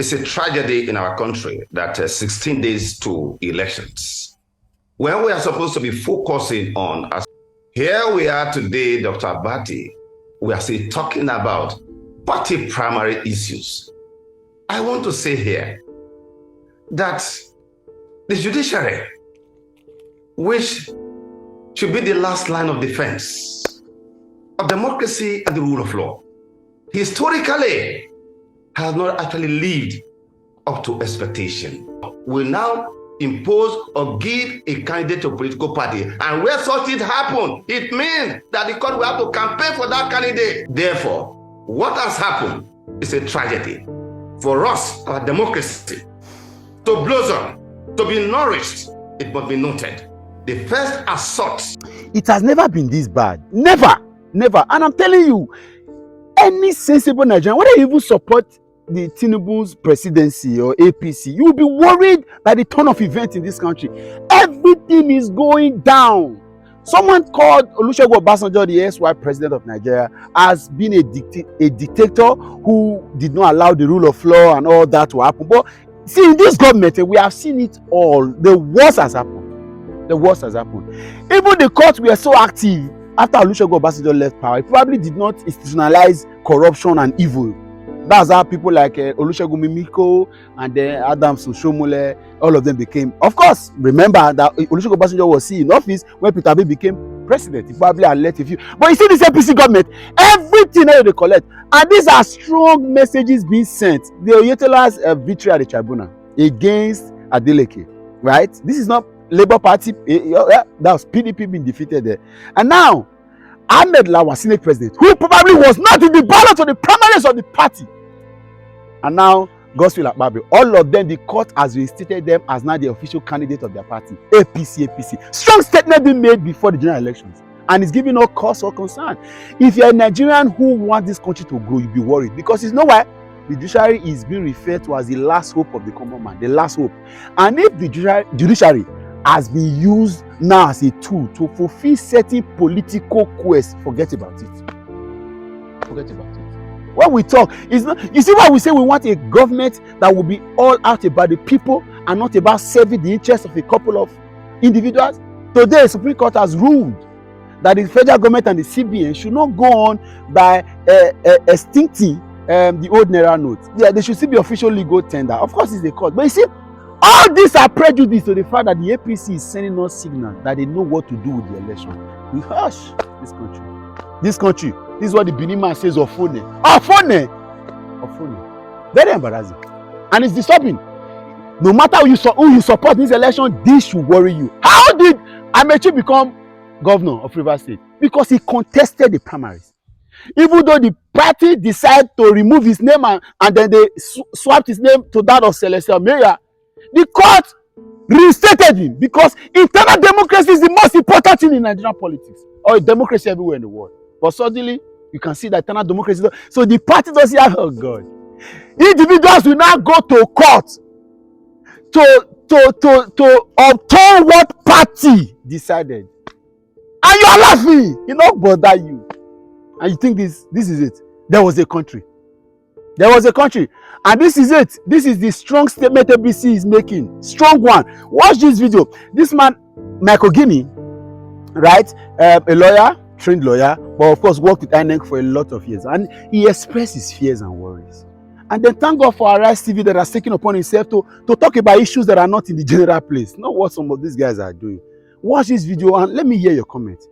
It's a tragedy in our country that 16 days to elections, when we are supposed to be focusing on, as here we are today, Dr. Abati, we are still talking about party primary issues. I want to say here that the judiciary, which should be the last line of defense of democracy and the rule of law, historically has not actually lived up to expectation. We now impose or give a candidate to a political party, and where such things happen, it means that the court will have to campaign for that candidate. Therefore, what has happened is a tragedy for us, our democracy, to blossom, to be nourished. It must be noted. The first assault. It has never been this bad. Never. And I'm telling you, any sensible Nigerian, whether you even support the Tinubu's presidency or APC, you will be worried by the turn of events in this country. Everything is going down. Someone called Olusegun Obasanjo, the ex-wife president of Nigeria, as being a dictator who did not allow the rule of law and all that to happen. But see, in this government, we have seen it all. The worst has happened. Even the courts were so active after Olusegun Obasanjo left power. It probably did not institutionalize corruption and evil. That's how people like Olusegun Mimiko and then Adams Oshomole, all of them became. Of course, remember that Olusegun Obasanjo was still in office when Peter Obi became president. He probably had let a few. But you see this APC government, everything that they collect. And these are strong messages being sent. The Oyetola's victory at the tribunal against Adeleke, right? This is not Labour Party. That was PDP being defeated there. And now, Ahmed Lawan, Senate president, who probably was not in the ballot or the primaries of the party, and now Godswill Akpabio, all of them, the court has reinstated them as now the official candidate of their party, APC. Strong statement being made before the general elections, and it's giving no cause for concern. If you're a Nigerian who wants this country to grow, you'll be worried, because it's nowhere. The judiciary is being referred to as the last hope of the common man, the last hope. And if the judiciary has been used now as a tool to fulfill certain political quests, forget about it. When we talk, it's not, you see why we say we want a government that will be all out about the people and not about serving the interests of a couple of individuals. Today, the Supreme Court has ruled that the federal government and the CBN should not go on by extincting the old Naira notes. Yeah, they should still be official legal tender. Of course, it's the court. But you see, all these are prejudice to the fact that the APC is sending us signal that they know what to do with the election. We hush this country. This is what the Benin man says of phone. Very embarrassing. And it's disturbing. No matter who you support in this election, this should worry you. How did Amechi become governor of Rivers State? Because he contested the primaries. Even though the party decided to remove his name and then they swapped his name to that of Celestial Mayor, the court reinstated him, because internal democracy is the most important thing in Nigerian politics, or democracy everywhere in the world. But suddenly, you can see that internal democracy. So the party doesn't have, oh God. Individuals will now go to court to obtain what party decided. And you are laughing. It not bother you. And you think this is it. There was a country. And this is it. This is the strong statement APC is making. Strong one. Watch this video. This man, Michael Guinea, right? A lawyer, trained lawyer, but of course worked with INEC for a lot of years. And he expressed his fears and worries. And then thank God for Arise TV that has taken upon himself to talk about issues that are not in the general place. Not what some of these guys are doing. Watch this video and let me hear your comments.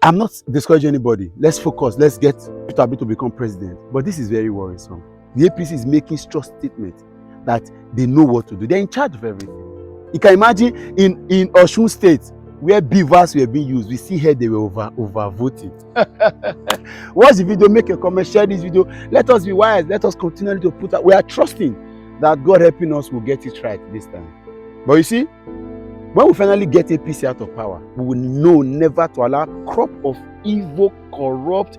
I'm not discouraging anybody. Let's focus. Let's get Peter Obi to become president. But this is very worrisome. The APC is making strong statements that they know what to do. They're in charge of everything. You can imagine in Osun State, where beavers were being used, we see here they were overvoted. Watch the video, make a comment, share this video. Let us be wise. Let us continually to put out. We are trusting that God helping us will get it right this time. But you see, when we finally get APC out of power, we will know never to allow a crop of evil, corrupt,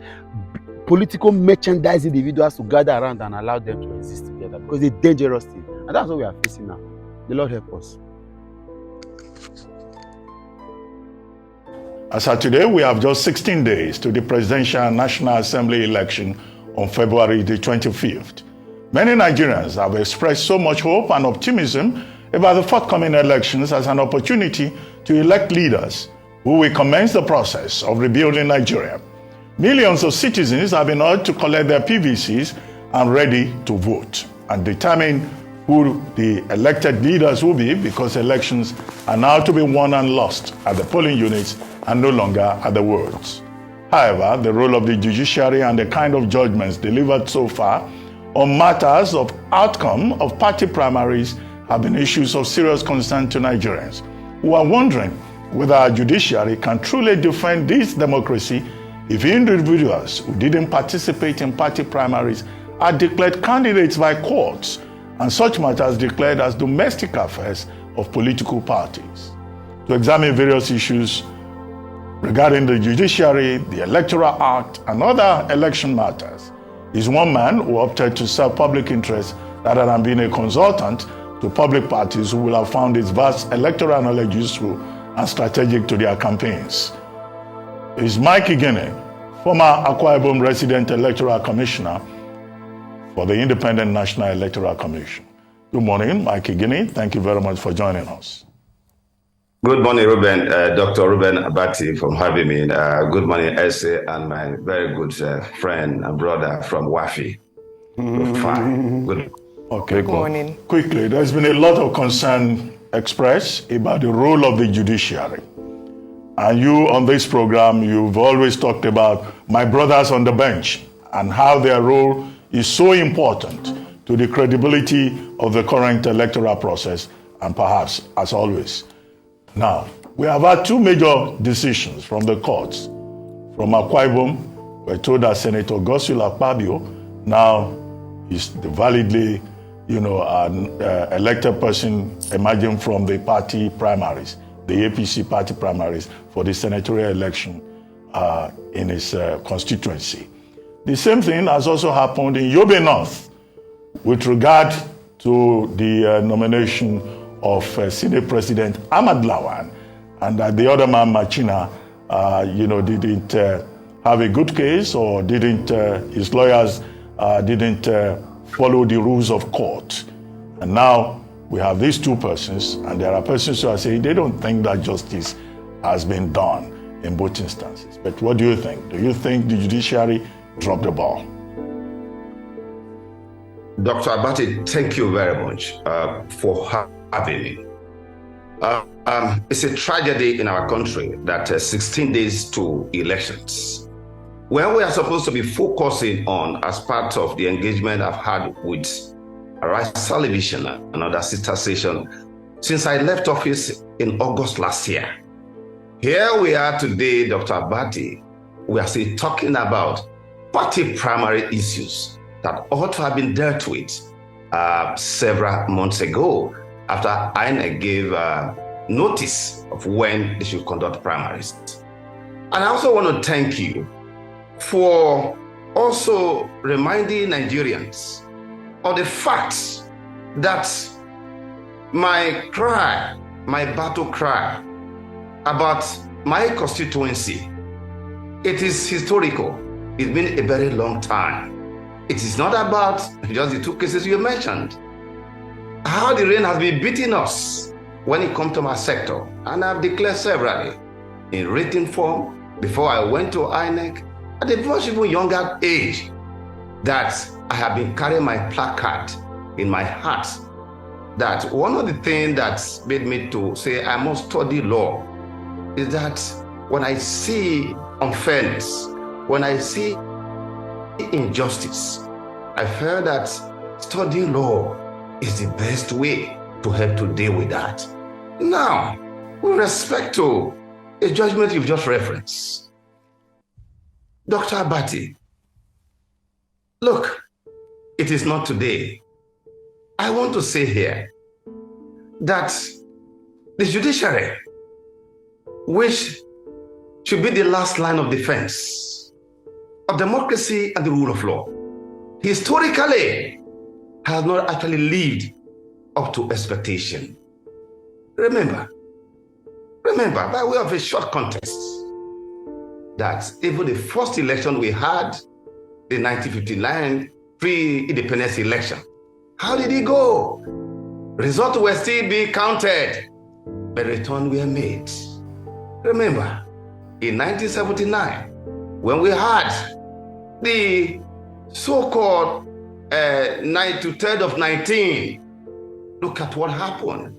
political merchandise individuals to gather around and allow them to exist together, because it's a dangerous thing. And that's what we are facing now. The Lord help us. As of today, we have just 16 days to the Presidential and National Assembly election on February the 25th. Many Nigerians have expressed so much hope and optimism about the forthcoming elections as an opportunity to elect leaders who will commence the process of rebuilding Nigeria. Millions of citizens have been urged to collect their PVCs and ready to vote and determine who the elected leaders will be, because elections are now to be won and lost at the polling units and no longer at the wards. However, the role of the judiciary and the kind of judgments delivered so far on matters of outcome of party primaries have been issues of serious concern to Nigerians, who are wondering whether our judiciary can truly defend this democracy if individuals who didn't participate in party primaries are declared candidates by courts, and such matters declared as domestic affairs of political parties. To examine various issues regarding the judiciary, the Electoral Act, and other election matters, is one man who opted to serve public interest rather than being a consultant to public parties who will have found his vast electoral knowledge useful and strategic to their campaigns. Is Mike Igene, former Akwa Ibom resident electoral commissioner for the Independent National Electoral Commission. Good morning, Mike Igene. Thank you very much for joining us. Good morning, Ruben, Dr. Ruben Abati from having me. Good morning, Ese, and my very good friend and brother from Wafi. Fine. Good. Okay, Good morning. Quickly, there's been a lot of concern expressed about the role of the judiciary. And you on this program, you've always talked about my brothers on the bench and how their role is so important to the credibility of the current electoral process, and perhaps, as always. Now, we have had two major decisions from the courts. From Akwa Ibom, we're told that Senator Godswill Akpabio now is the validly, an elected person emerging from the party primaries, the APC party primaries for the senatorial election in his constituency. The same thing has also happened in Yobe North with regard to the nomination of Senate President Ahmad Lawan, and that the other man, Machina, didn't have a good case, or his lawyers didn't follow the rules of court. And now we have these two persons, and there are persons who are saying they don't think that justice has been done in both instances. But what do you think? Do you think the judiciary dropped the ball? Dr. Abati, thank you very much for having me. It's a tragedy in our country that 16 days to elections, when we are supposed to be focusing on, as part of the engagement I've had with Arise Television and other sister stations since I left office in August last year. Here we are today, Dr. Abati, we are still talking about party primary issues that ought to have been dealt with several months ago, after INEC gave notice of when they should conduct primaries. And I also want to thank you for also reminding Nigerians of the fact that my cry, my battle cry about my constituency, it is historical. It's been a very long time. It is not about just the two cases you mentioned. How the rain has been beating us when it comes to my sector. And I've declared severally in written form before I went to INEC at a much even younger age that I have been carrying my placard in my heart, that one of the things that made me to say I must study law is that when I see unfairness, when I see injustice, I felt that studying law is the best way to help to deal with that. Now, with respect to a judgment you've just referenced, Dr. Abati, look, it is not today. I want to say here that the judiciary, which should be the last line of defense of democracy and the rule of law, historically has not actually lived up to expectation. Remember, by way of a short context, that even the first election we had, the 1959 pre-independence election. How did it go? Results were still being counted, but returns were made. Remember, in 1979, when we had the so-called 3rd of 19, look at what happened.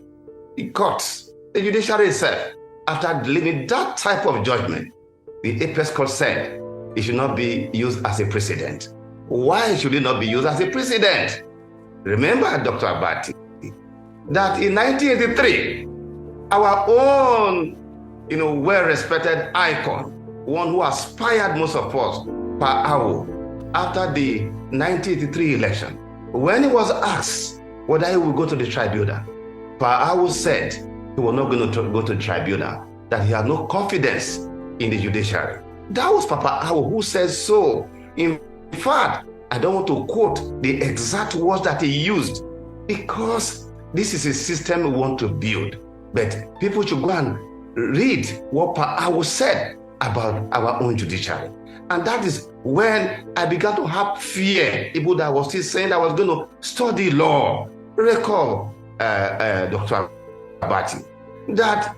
The courts, the judiciary itself, after delivering that type of judgment, the Apex Court said it should not be used as a precedent. Why should it not be used as a precedent? Remember, Dr. Abati, that in 1983, our own, well-respected icon, one who aspired most of us, Pa Awo, after the 1983 election, when he was asked whether he would go to the tribunal, Pa Awo said he was not going to go to the tribunal, that he had no confidence in the judiciary. That was Papa Awo who said so. In fact, I don't want to quote the exact words that he used, because this is a system we want to build. But people should go and read what Pa Awo said about our own judiciary. And that is when I began to have fear, even though I was still saying I was going to study law. Recall, Dr. Abati, that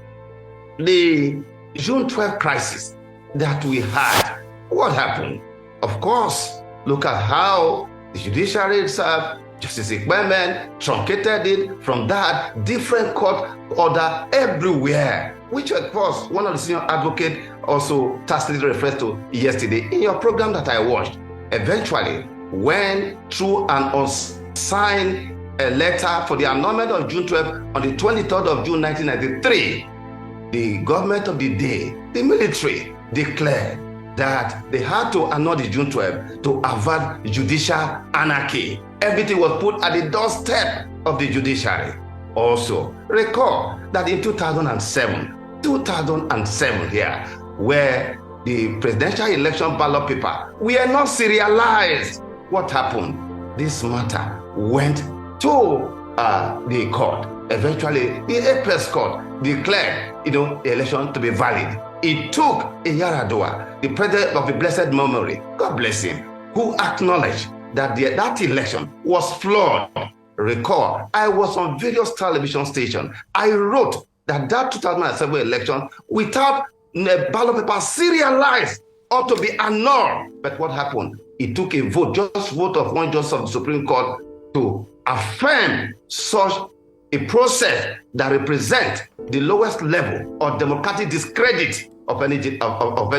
the June 12 crisis that we had, what happened? Of course, look at how the judiciary itself, Justice Ikpemen, truncated it from that different court order everywhere, which of course one of the senior advocates also tacitly referred to yesterday in your program that I watched. Eventually, when through an unsigned letter for the annulment of June 12 on the 23rd of June 1993, the government of the day, the military, declared that they had to annul the June 12 to avert judicial anarchy. Everything was put at the doorstep of the judiciary. Also, recall that in 2007 here, where the presidential election ballot paper were not serialized, what happened? This matter went to the court. Eventually, the Apex Court declared, the election to be valid. It took Yaradua, the president of the blessed memory, God bless him, who acknowledged that that election was flawed. Recall, I was on various television stations. I wrote that 2007 election, without the ballot paper serialized, ought to be annulled. But what happened? It took a vote, just vote of one justice of the Supreme Court, to affirm such a process that represents the lowest level of democratic discredit of any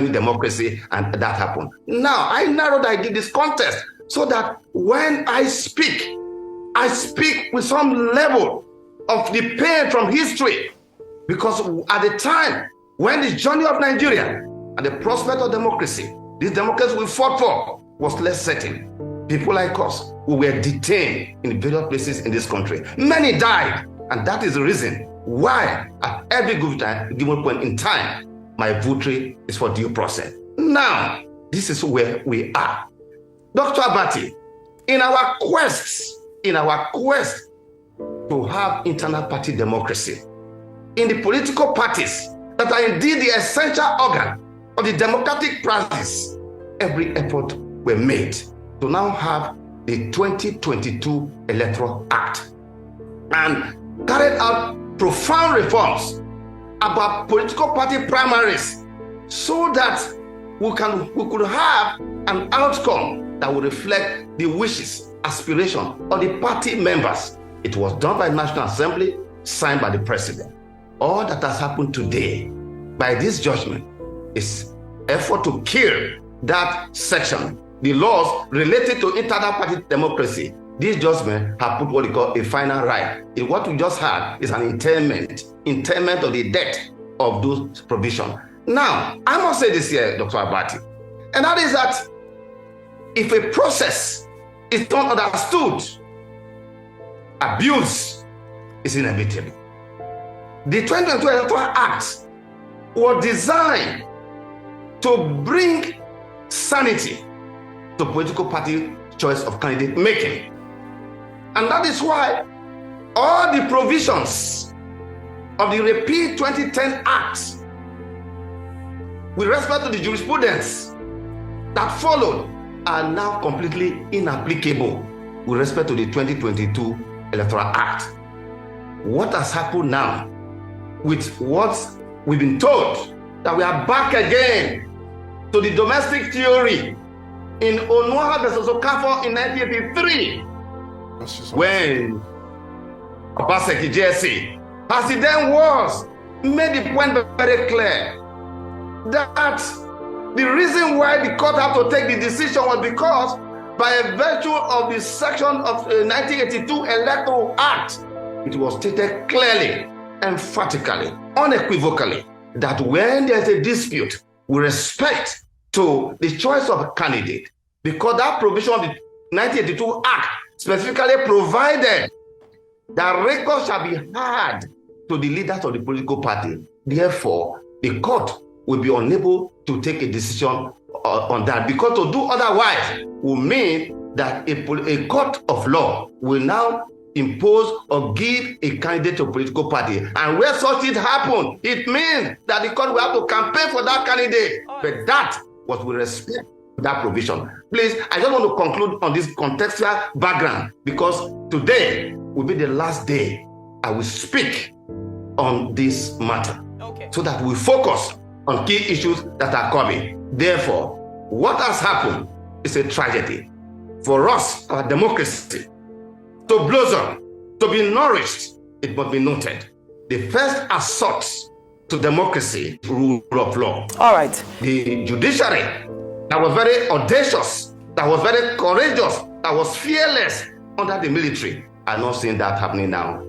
democracy, and that happened. Now, I narrowed, I give this context so that when I speak with some level of the pain from history, because at the time when the journey of Nigeria and the prospect of democracy, this democracy we fought for, was less certain, people like us who were detained in various places in this country, many died, and that is the reason why at every given point in time, my victory is for due process. Now, this is where we are. Dr. Abati, in our quest to have internal party democracy, in the political parties that are indeed the essential organ of the democratic process, every effort were made to now have the 2022 Electoral Act and carried out profound reforms about political party primaries so that we could have an outcome that would reflect the wishes, aspiration of the party members. It was done by National Assembly, signed by the president. All that has happened today by this judgment is effort to kill that section, the laws related to internal party democracy. This judgment have put what we call a final right. What we just had is an interment of the debt of those provisions. Now, I must say this here, Dr. Abati, and that is that if a process is not understood, abuse is inevitable. The 2022 Electoral Act was designed to bring sanity to political party choice of candidate making. And that is why all the provisions of the Repeal 2010 Act, with respect to the jurisprudence that followed, are now completely inapplicable with respect to the 2022 Electoral Act. What has happened now with what we've been told, that we are back again to the domestic theory in Onuaha versus Okafor in 1983, when Obaseki JSC, as he then was, made the point very clear that the reason why the court had to take the decision was because by a virtue of the section of the 1982 Electoral Act, it was stated clearly, emphatically, unequivocally, that when there's a dispute with respect to the choice of a candidate, because that provision of the 1982 Act specifically provided that record shall be had to the leaders of the political party. Therefore, the court will be unable to take a decision on that, because to do otherwise will mean that a court of law will now impose or give a candidate to a political party. And where such things happen, it means that the court will have to campaign for that candidate. But that was with respect to that provision. Please, I just want to conclude on this contextual background, because today will be the last day I will speak on this matter, so that we focus on key issues that are coming. Therefore, what has happened is a tragedy. For us, our democracy, to blossom, to be nourished, it must be noted. The first assault to democracy, rule of law. All right. The judiciary that was very audacious, that was very courageous, that was fearless under the military, are not seeing that happening now.